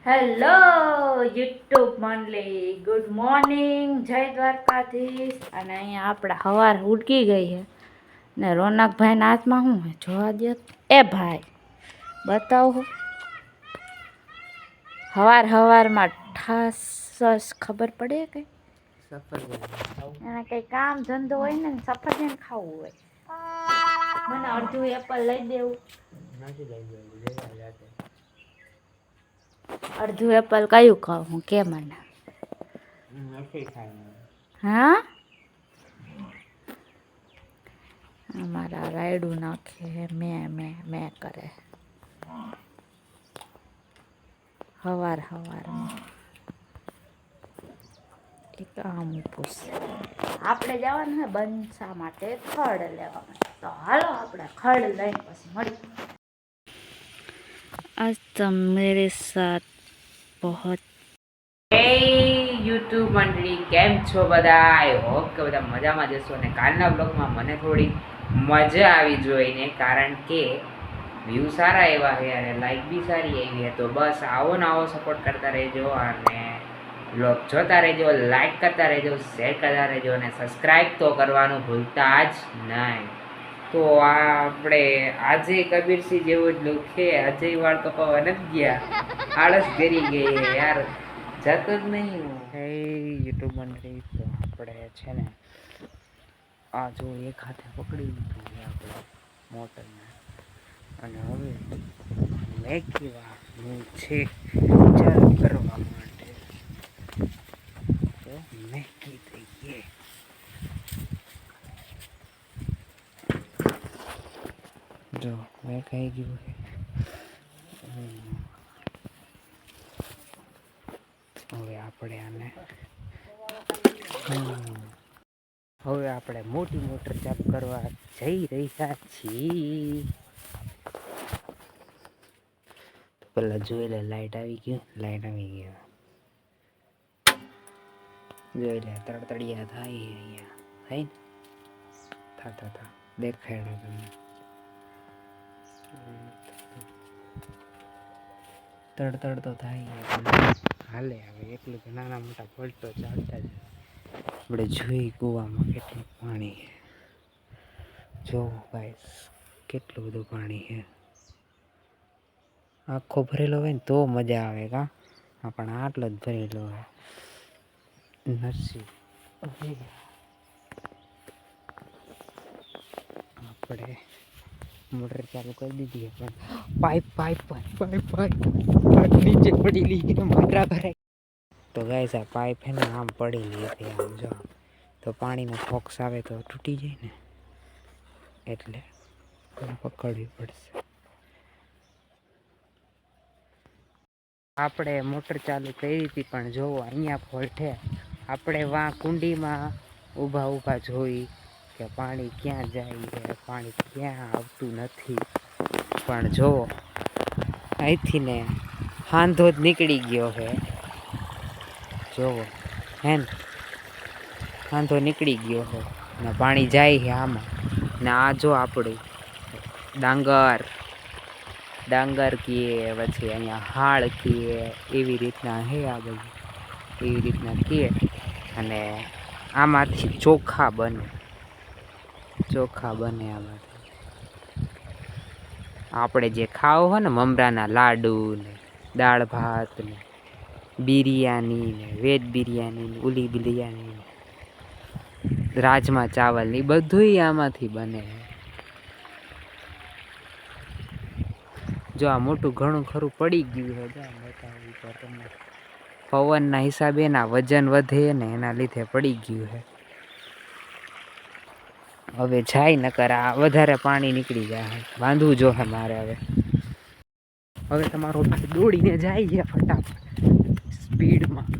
Hello YouTube મંડળી, good morning, જય દ્વારકાધીશ. અને અહીંયા આપણે સવાર ઉડકી ગઈ છે ને રોનકભાઈના હાથમાં શું છે જોવા દો. એ ભાઈ બતાવો, સવારમાં ઠાસ ખબર પડે કે એને કંઈ કામ ધંધો હોય ને સફરજન ખાવું હોય. મને અડધું એપલ લઈ દેવું. અડધું એપલ કયું ખાવું હું કે મને? હા, અમારા રાયડું નાખે મેં કરે સવારમાં એક આમ પૂછે. આપણે જવાનું છે બંસા માટે ખડ લેવા માટે, તો હાલો આપણે ખડ લઈને પછી મળી. आज तुम मेरे साथ बहुत યુટ્યુબ મંડળી, કેમ છો બધા? આઈ હોપ કે બધા મજામાં જશો. અને કાલના બ્લોગમાં મને થોડી મજા આવી જોઈને, કારણ કે વ્યૂ સારા એવા છે અને લાઈક બી સારી આવી છે. તો બસ આવો ને આવો સપોર્ટ કરતા રહેજો અને બ્લોગ જોતા રહેજો, લાઈક કરતા રહેજો, શેર કરતા રહેજો અને સબસ્ક્રાઈબ તો કરવાનું ભૂલતા જ નહીં. તો આપણે આજે કબીરસિંહ જેવો જ લુક છે. અજય વાળ કપાવા નથી ગયા, આળસ કરી ગઈ યાર, જતો જ નહીં. હે યુટ્યુબ મંડળી, તો આપણે છે ને આ જો એક હાથે પકડી લીધું છે આપણે મોટરને, અને હવે મેકીવાનું છે ચાલુ કરવા માટે. તો મેકી દઈએ. જો મેં કહી ગયું છે. હવે આપણે મોટી મોટર ચાલુ કરવા જઈ રહ્યા છીએ. પેલા જોઈ લે, લાઈટ આવી ગઈ. જોઈ લે, તડતડિયા થાય અહીંયા, થાય ને થા દેખાડે તમને. તડતડ તો થાય હાલે. હવે એટલું કે નાના મોટા ફોલ્ટ તો ચાલતા જ. આપણે જોઈ કૂવામાં કેટલું પાણી છે. જો ગાઈસ, કેટલું બધું પાણી છે. આખો ભરેલો હોય ને તો મજા આવે કા, પણ આટલો જ ભરેલો હોય. નરસિંહ આપણે મોટર ચાલુ કરી દીધી, પણ પાઇપ નીચે પડેલી છે મોટરા ભરાય. તો ગાઈસ આ પાઇપ છે ને આમ પડેલી હતી, આમ જો, તો પાણીનો ફોક્સ આવે તો તૂટી જાય ને, એટલે પકડવી પડશે. આપણે મોટર ચાલુ કરી હતી, પણ જોવો અહીંયા ફોલ્ટ છે. આપણે વાં કુંડીમાં ઊભા જોઈ કે પાણી ક્યાં જાય છે, પાણી ક્યાં આવતું નથી. પણ જોવો અહીંથી ને હાંધો જ નીકળી ગયો છે. જોવો હે ને, હાંધો નીકળી ગયો છે ને પાણી જાય છે આમાં. ને આ જો આપણું ડાંગર કીએ, પછી અહીંયા હાળ કીએ, એવી રીતના હે આ બધું, એવી રીતના કીએ. અને આમાંથી ચોખા બને આમાંથી. આપણે જે ખાવું હોય ને મમરાના લાડુ ને દાળ ભાત ને બિરયાની ને વેજ બિરયાની ને ઉલી બિરયાની ને રાજમા ચાવલ ને બધું આમાંથી બને. જો આ મોટું ઘણું ખરું પડી ગયું છે. પવનના હિસાબે એના વજન વધે ને એના લીધે પડી ગયું છે. હવે જાય નકર આ વધારે પાણી નીકળી જાય. બાંધવું જોશે મારે. હવે તમારો દોડીને જાય છે ફટાફટ સ્પીડમાં.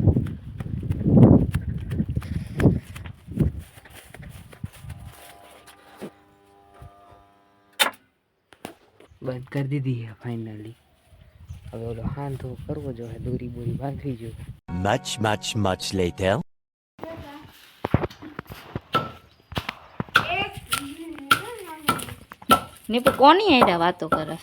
બંધ કરી દીધી છે ફાઇનલી. હવે ઓલો હાંધો કરવો જોઈએ, દોરી બોરી બાંધવી જોઈએ. Much later. નીપુ કોની આયરા વાતો કરે?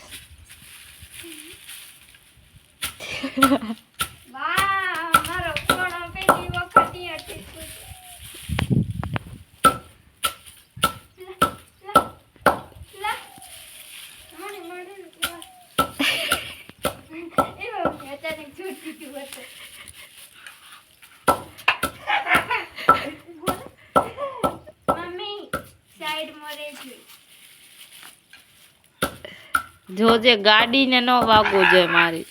તને છૂટી તું હતો મમ્મી સાઈડ મરે છે જોજે ગાડીને ન વાગવું જોઈએ મારી.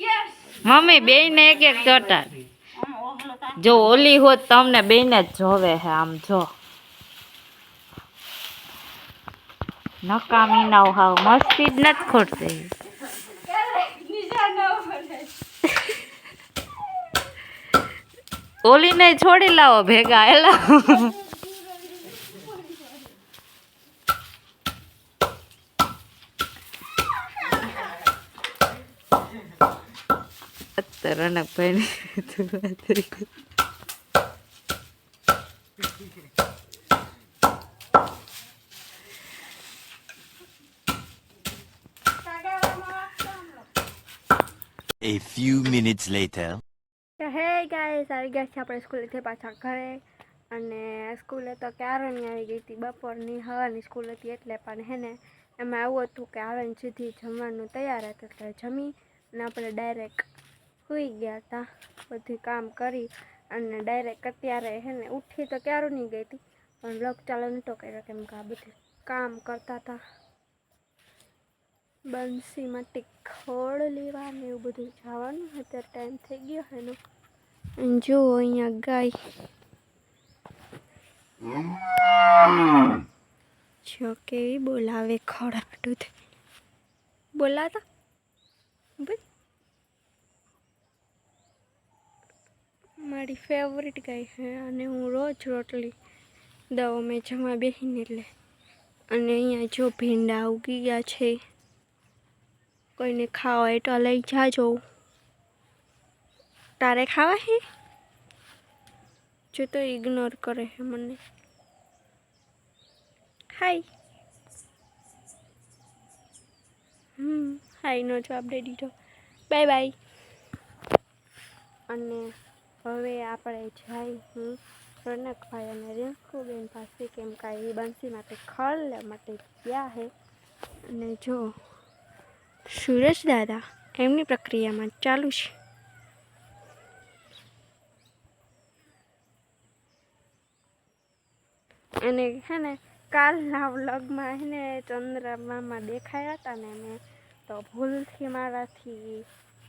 યસ મમ્મી બેયને એક એક ચટાડ. જો ઓલી હોત તમને બેયને જ જોવે હે આમ જો. નકામી ના હાવ મસ્તી જ નથી ખોટતી. નિશા ન પડે ઓલીને છોડી લાવો ભેગા એલા. રણકભાઈ A few minutes later. તો હે ગાઈસ આવી ગયા છે આપણે સ્કૂલેથી પાછા ઘરે અને સ્કૂલે તો ક્યારની આવી ગઈ હતી બપોરની હવાની સ્કૂલ હતી એટલે પણ હે ને એમાં એવું હતું કે આવીને સીધી જમવાનું તૈયાર હતું એટલે જમી અને આપણે ડાયરેક્ટ સૂઈ ગયા હતા બધું કામ કરી અને ડાયરેક્ટ અત્યારે હે ને ઉઠી તો ક્યારની ગઈ હતી પણ બ્લોગ ચાલુ નહોતો કર્યો કેમ કે આ બધું કામ કરતા હતા બંસી માટે ખોળ લેવા ને એવું બધું જવાનું અત્યારે ટાઈમ થઈ ગયો એનો જો અહીંયા ગાય જો કેવી બોલાવે ખોળાટું બોલાતા ભાઈ મારી ફેવરિટ ગાય છે અને હું રોજ રોટલી દઉં મેં જમવા બેસીને એટલે અને અહીંયા જો ભીંડા ઉગી ગયા છે કોઈને ખાવા હોય તો લઈ જાજો તારે ખાવા હે જો તો ઇગ્નોર કરે છે મને હાય હાયનો જવાબ દઈ દીધો બાય બાય અને હવે આપણે જાય હું રનકભાઈ અને રિંકુબેન પાસે કેમ કાંઈ બંસી માટે ખળ લેવા માટે ગયા છે અને જો સુરેશ દાદા એમની પ્રક્રિયામાં ચાલુ છે અને હે ને કાલના વ્લોગમાં હે ને ચંદ્રમામાં દેખાયા હતા ને મેં તો ભૂલથી મારાથી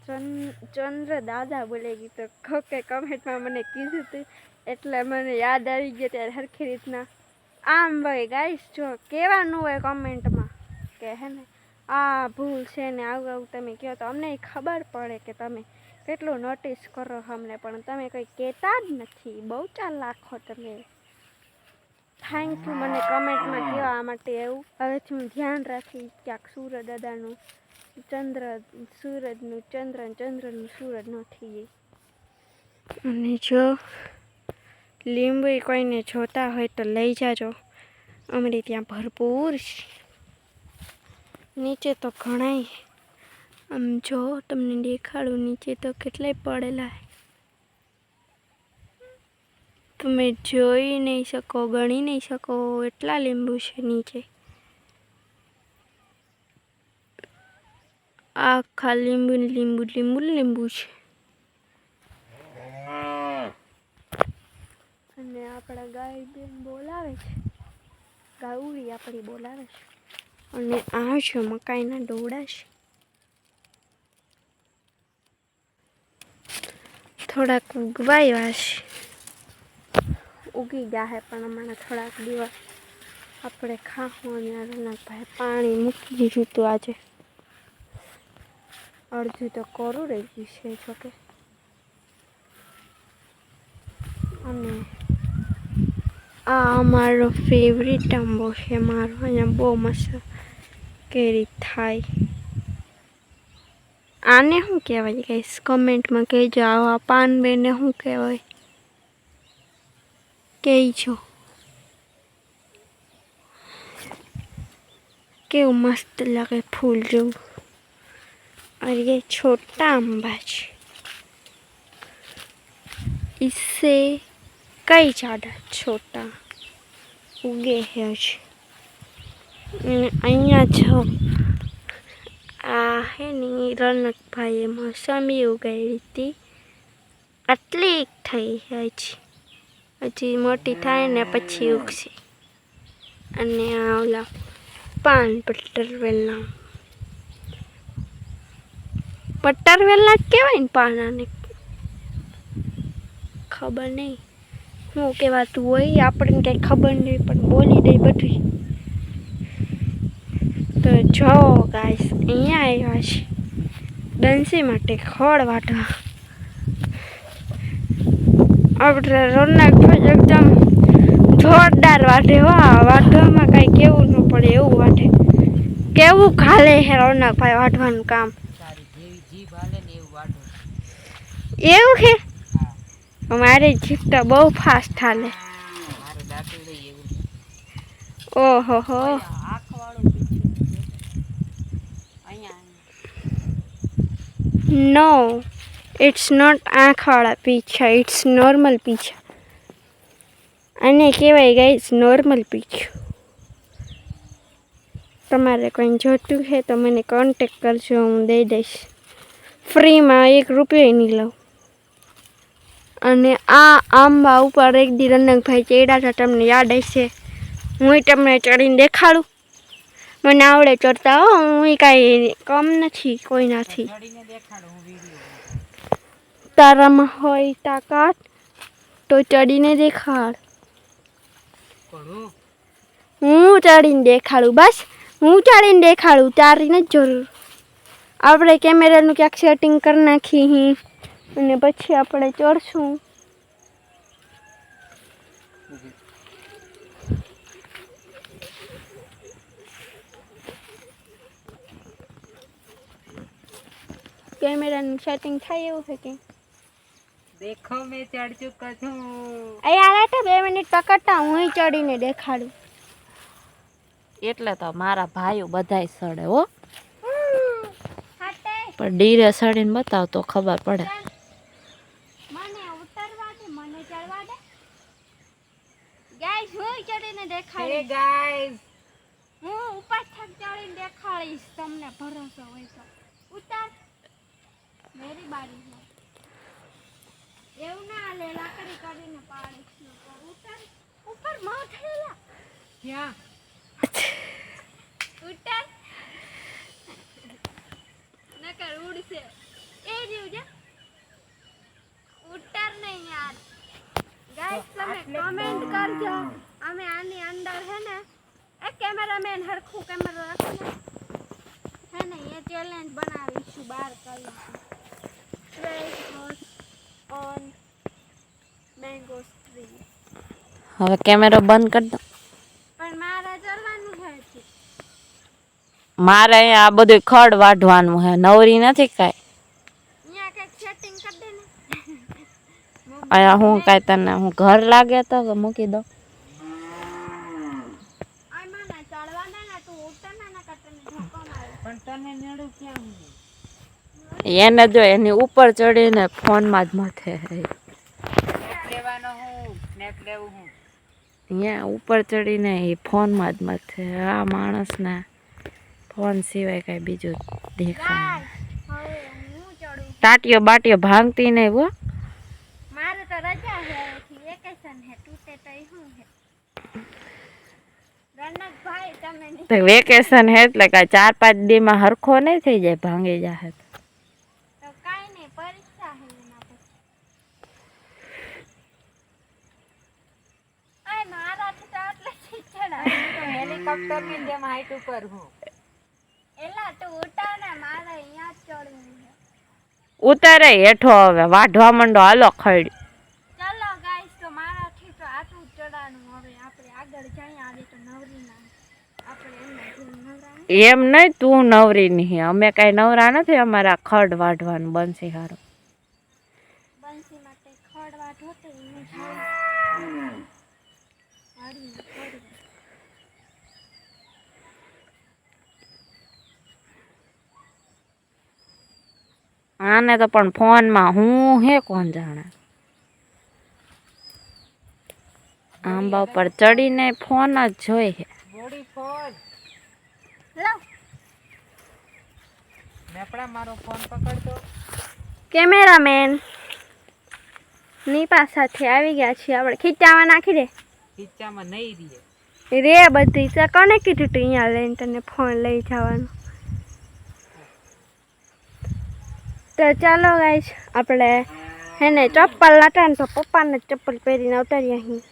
ચંદ્ર દાદા બોલે ગઈ તો કોકે કમેન્ટમાં મને કીધું હતું એટલે મને યાદ આવી ગયું ત્યારે સરખી રીતના આમ ભાઈ ગાઈસ જો કહેવાનું હોય કમેન્ટમાં કે હે ને આ ભૂલ છે ને આવું આવું તમે કહો તો અમને ખબર પડે કે તમે કેટલું નોટિસ કરો અમને પણ તમે કંઈ કહેતા જ નથી બહુ ચાલાકો તમે થેન્ક યુ મને કમેન્ટમાં કહેવા માટે એવું હવેથી હું ધ્યાન રાખીશ ક્યાંક સૂરજ દાદાનું સૂરજનું ચંદ્રનું સૂરજ ન થઈ જાય અને જો લીંબુ કોઈને જોતા હોય તો લઈ જાજો અમારે ત્યાં ભરપૂર છે નીચે તો ઘણાય આમ જો તમને દેખાડું નીચે તો કેટલાય પડેલા તમે જોઈ નહીં શકો ગણી નહીં શકો એટલા લીંબુ છે નીચે આખા લીંબુ છે અને આપણા ગાય બેન બોલાવે છે ગાઉરી આપણી બોલાવે છે અને આ છે મકાઈના ડોડા છે થોડાક ઉગવાયા છે ઉગી ગયા છે પણ હમણાં થોડાક દિવસ આપણે ખાવું અને રનકભાઈ પાણી મૂકી દીધું હતું આજે અડધું તો કોરું રહી ગયું છે જોકે અને આ અમારો ફેવરિટ આંબો છે મારો અહીંયા બહુ મસ્ત કેરી થાય આને શું કહેવાય ગાઈસ કમેન્ટમાં કહેજો આ પાન બેને શું કહેવાય કહેજો કેવું મસ્ત લાગે ફૂલ જેવું और ये छोटा अम्बा है इससे कई ज़्यादा छोटा ઉગે છે હજી. અને અહીંયા જો આ હે ને રનકભાઈએ મોસંબી ઉગાડી હતી, આટલી થઈ છે હજી મોટી થાય ને પછી ઉગશે. અને આ ઓલા પાન પટ્ટરવેલના જ કહેવાય ને પાનાને, ખબર નહીં શું કહેવાતું હોય, આપણને કંઈ ખબર નહીં પણ બોલી દઈ બધું. તો જો ગાઈસ અહીંયા આવ્યા છે ડંસી માટે ખડ વાટવા. આપણે રોનકભાઈ એકદમ જોરદાર વાટે, વાહ વાટવામાં કાંઈ કેવું ન પડે એવું વાટે. કેવું ખાલે છે રોનકભાઈ વાટવાનું કામ. તારી જેવી જીભ હાલે ને એવું વાટો. એવું છે મારી જીભ તો બહુ ફાસ્ટ હાલે. મારું દાંતું લઈ એવું. ઓહો હો. નો ઇટ્સ નોટ આંખવાળા પીછા, ઇટ્સ નોર્મલ પીછા. આને કહેવાય ગાઈસ નોર્મલ પીછું. તમારે કોઈ જોતું છે તો મને કોન્ટેક કરજો, હું દઈ દઈશ ફ્રીમાં, 1 રૂપિયો નહીં લઉં. અને આ આંબા ઉપર એક દી રનકભાઈ ચડ્યા હતા, તમને યાદ હશે. હું તમને ચડીને દેખાડું, મને આવડે ચડતા હો, હું કાંઈ કમ નથી કોઈનાથી. ચડીને દેખાડો હું વિડિયો. તારામાં હોય તાકાત તો ચડીને દેખાડ. પણ હું ચડીને દેખાડું, બસ હું ચડીને દેખાડું, તારી નથી જરૂર. આપણે કેમેરાનું ક્યાંક સેટિંગ કરી નાખી અને પછી આપણે ચડશું. કેમેરાનું સેટિંગ થાય એવું છે કે દેખો મેં ચડ ચુકા છું. અહીંયા તો 2 મિનિટ પકડતા હું ચડીને દેખાડું. એટલે તો મારા ભાઈઓ બધાય સડે હો, પણ ડીરે સડીને બતાવ તો ખબર પડે. મને ઉતરવા દે, મને ચડવા દે. ગાઈસ હું ચડીને હે દેખાડીશ, ગાઈસ, હું ઉપર થક ચડીને દેખાડીશ, તમને ભરોસો હોય તો. ઉતર, મેરી બારી છે. એવું ના હાલે, લાકડી કાઢીને પાડીશ. ઉતર, ઉપર માં થયેલા. ક્યાં ઉતર, નકર ઉડશે. એ રહ્યું જા, ઉતર નહીં યાર. ગાઈસ તમે કમેન્ટ કરજો. અમે આની અંદર હે ને એક કેમેરામેન હરખું કેમેરો રાખો ને હે ને એ ચેલેન્જ બનાવીશું, બહાર કરીશું. Fresh house on mango tree. હવે કેમેરો બંધ કરી દો. પણ મારે ચડવાનું છે હજી. મારે અહીંયા આ બધું ખડ વાઢવાનું હે, નવરી નથી કાંઈ. અહીંયા કંઈક સેટિંગ કરી દે ને. અહીંયા હું કાંઈ તને હું ઘર લાગે તો કે મૂકી દો. આમાં ના ચડવાના ના, તું ઉતર ના ના કટને ધક્કો મારે. પણ તને નડું ક્યાં હું? એને જો એની ઉપર ચડીને ફોનમાં જ માથે હે. લેવાનો હું સ્નેપ લેવું હું. અહીંયા ઉપર ચડીને એ ફોનમાં જ માથે. આ માણસને ફોન સિવાય કાંઈ બીજું દેખાય નહીં. હવે હું ચડું. ટાટીઓ બાટીઓ ભાંગતી નહીં હો. મારે તો રજા છે, વેકેશન છે, તૂટે તો શું છે. રનકભાઈ તમે તો વેકેશન હે એટલે કાંઈ 4-5 દીમાં હરખો નહીં થઈ જાય, ભાંગી જાય. તો કાંઈ નહીં, પરીક્ષા છે એના પછી. આય મારાથી તો એટલે ચડાય. હેલિકોપ્ટર ની જેમ હાઈટ ઉપર હું. એલા તું ઉતાર ને, મારે અહીંયા જ ચડવું છે. ઉતારે હેઠો હવે વાઢવા માંડો, હાલો ખડ. ચલો ગાઈસ, તો મારાથી તો આટલું જ ચડાનું. હવે આપણે આગળ જઈએ. આજે તો નવરી ના આપણે એમના જેમ નવરા નહીં. એમ નહીં, તું નવરી નહીં, અમે કાંઈ નવરા નથી. અમારા ખડ વાઢવાનું બનશે હારું. બંસી માટે ખડવા ઢોતે એને જોઈ હાડીને ખડવા. આને તો પણ ફોનમાં હું હે કોણ જાણે. આંબા ઉપર ચડીને ફોન જ જોઈ છે. બોડી ફોન લાવ મેપડા મારો ફોન પકડતો. કેમેરામેન ની પાસેથી આવી ગયા છીએ આપણે. ખીચામાં નાખી દે ખીચામાં નહીં રીએ. રે બધી તો કોને કીધું તું અહીંયા લઈને તને ફોન લઈ જવાનું? તો ચાલો ગાઈસ આપણે હેને ચપ્પલ લાટા ને તો પપ્પાને ચપ્પલ પહેરીને ઉતારીએ અહીં.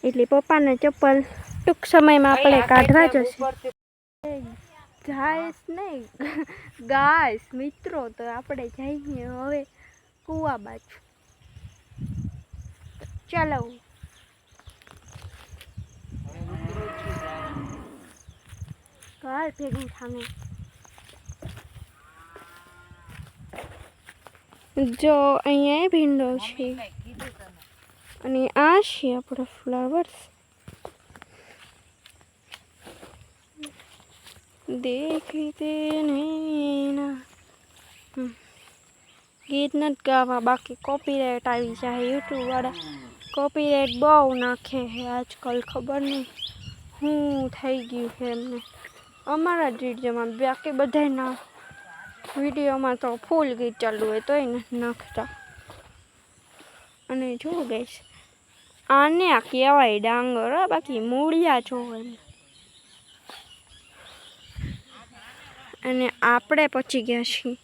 એટલે પપ્પાને ચપ્પલ ટૂંક સમયમાં આપણે કાઢવા જશે. ગાઈસ નહીં ગાઈસ મિત્રો, તો આપણે જઈએ હવે કૂવા બાજુ. ચાલો ઘર ભેગું થાને. જો અહીંયા ભીંડો છે અને આ છે આપણો ફ્લાવર્સ. દેખતે નૈના ગીત નથી ગાવા, બાકી કોપીરાઇટ આવી જાય. યુટ્યુબ વાળા કોપીરાઇટ બહુ નાખે છે આજકાલ, ખબર નહીં શું થઈ ગયું છે એમને. અમારા જ વિડીયોમાં, બાકી બધાના વિડીયોમાં તો ફૂલ ગીત ચાલુ હોય તોય નથી નાખતા. અને જો ગઈશ આને આ કહેવાય ડાંગર, બાકી મૂળિયા જોવે. અને આપણે પહોંચી ગયા છીએ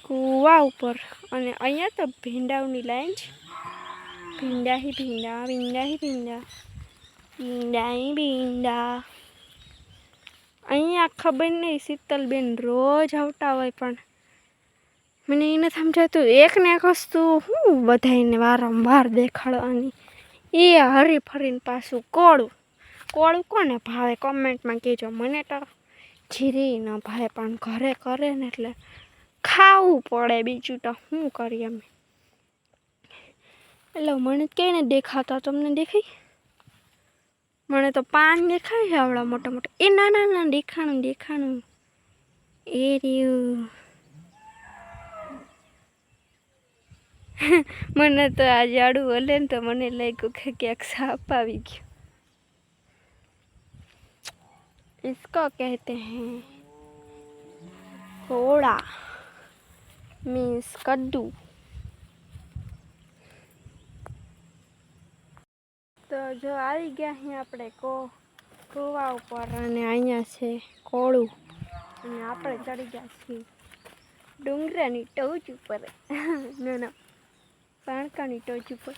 કૂવા ઉપર. અને અહીંયા તો ભીંડાઓની લાઈન છે. ભીંડા હી ભીંડા, ભીંડા હી ભીંડા, ભીંડા હી ભીંડા. અહીંયા ખબર નહીં શીતલબેન રોજ આવતા હોય, પણ મને એ નથી સમજાતું એકને એક વસ્તુ હું બધાને વારંવાર દેખાડવાની. એ હરી ફરીને પાછું કોળું. કોળું કોને ભાવે કોમેન્ટમાં કહેજો. મને તો જીરી ન ભાવે, પણ ઘરે કરે ને એટલે ખાવું પડે. બીજું તો શું કરીએ અમે. એટલે મને કંઈ ને દેખાતા, તમને દેખાય? મને તો પાન દેખાય છે આવડા મોટા મોટા. એ નાના નાના દેખાણું દેખાણું એ રહ્યું. મને તો આ જાડું હલે ને તો મને લાગ્યું કે ક્યાંક સાપ આવી ગયો. इसको कहते हैं घोड़ा मीन्स कद्दू. તો જો આવી ગયા અહીં આપણે કૂવા ઉપર, અને અહીંયા છે કોળું, અને આપણે ચડી ગયા છીએ ડુંગરાની ટોચ ઉપર. ના પાણકાની ટોચ ઉપર.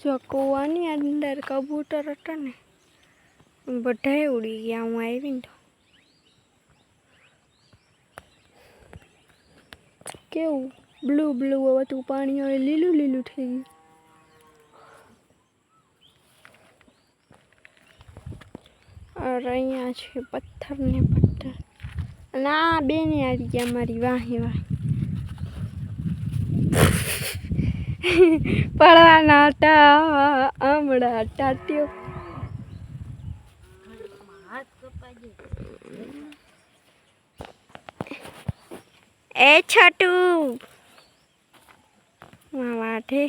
જો કૂવાની અંદર કબૂતર હતા ને બધા ઉડી ગયા. હું આવીને તો કેવું બ્લુ બ્લુ હતું પાણી, હવે લીલું લીલું થઈ ગયું. और અહીંયા છે પથ્થર ને પથ્થર. અને આ બેને આવી ગયા મારી વાહી વાહી. પડવાના હતા હમણાં ટાટ્યો. એ છોટું વાઠે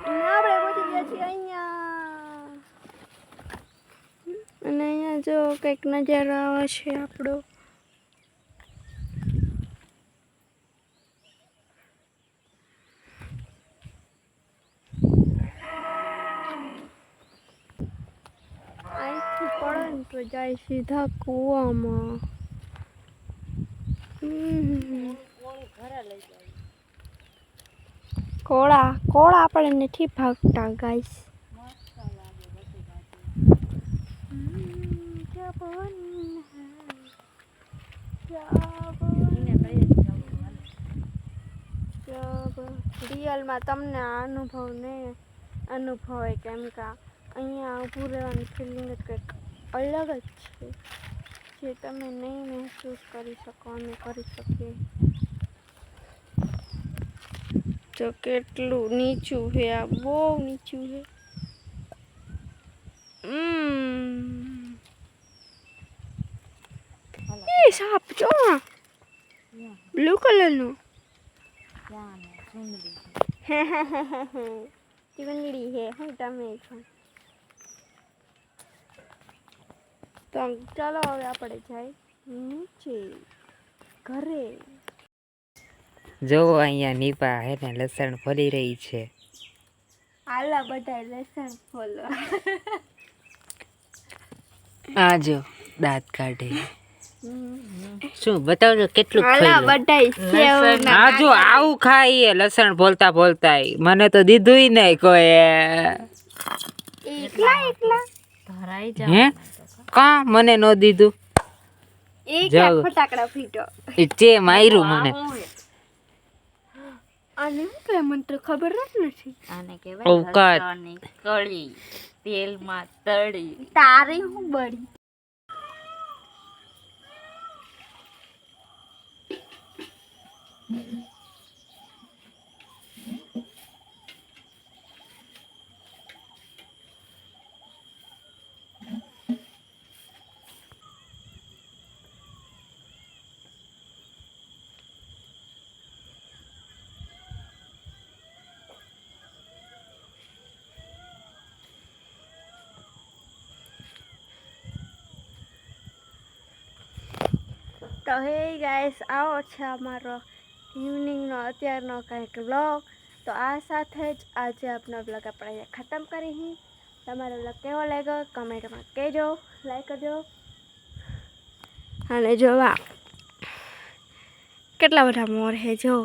આપણે પહોંચી ગયા છીએ અહીંયા. અને અહીંયા જો કંઈક નજારો આવે છે આપણો. અહીંથી પડે ને તો જાય સીધા કૂવામાં. કોળા આપણે નથી ભાગતા ગાઈસ. રિયલમાં તમને આ અનુભવ નહીં અનુભવે, કેમ કે અહીંયા ઊભું રહેવાની ફિલિંગ જ કંઈક અલગ જ છે, જે તમે નહીં મહેસૂસ કરી શકો, અમે કરી શકીએ. જો કેટલું નીચું છે, આ બહુ નીચું છે. એ સાપ જો બ્લુ કલરનું ચીંગડી હે હું તમે છો તો ચાલો હવે આપણે જાય નીચે ઘરે. જોવો અહીંયા નીપા હે ને લસણ ફોલી રહી છે. આલા બધા લસણ ફોલો. આ જો દાંત કાઢે. શું બતાવજો કેટલું આલા ખાઈ બધા સેવ આ જો આવું ખાઈએ લસણ બોલતા બોલતા મને તો દીધું નહીં કોઈ એકલા હે કા મને નો દીધું એક જાઓ. ફટાકડા ફીટો એ ચે માર્યું મને અને હું કે મને તો ખબર જ નથી. આને અવકાત. કહેવાય કળી તેલમાં તળી. તારે હું બળી તો હે ગાઈસ આવો છે અમારો ઇવનિંગનો અત્યારનો કંઈક વ્લોગ. તો આ સાથે જ આજે આપનો વ્લોગ આપણે અહીંયા ખતમ કરી. તમારો વ્લોગ કેવો લાગ્યો કમેન્ટમાં કહેજો, લાઈક કરજો. અને જોવા કેટલા બધા મોર હે જો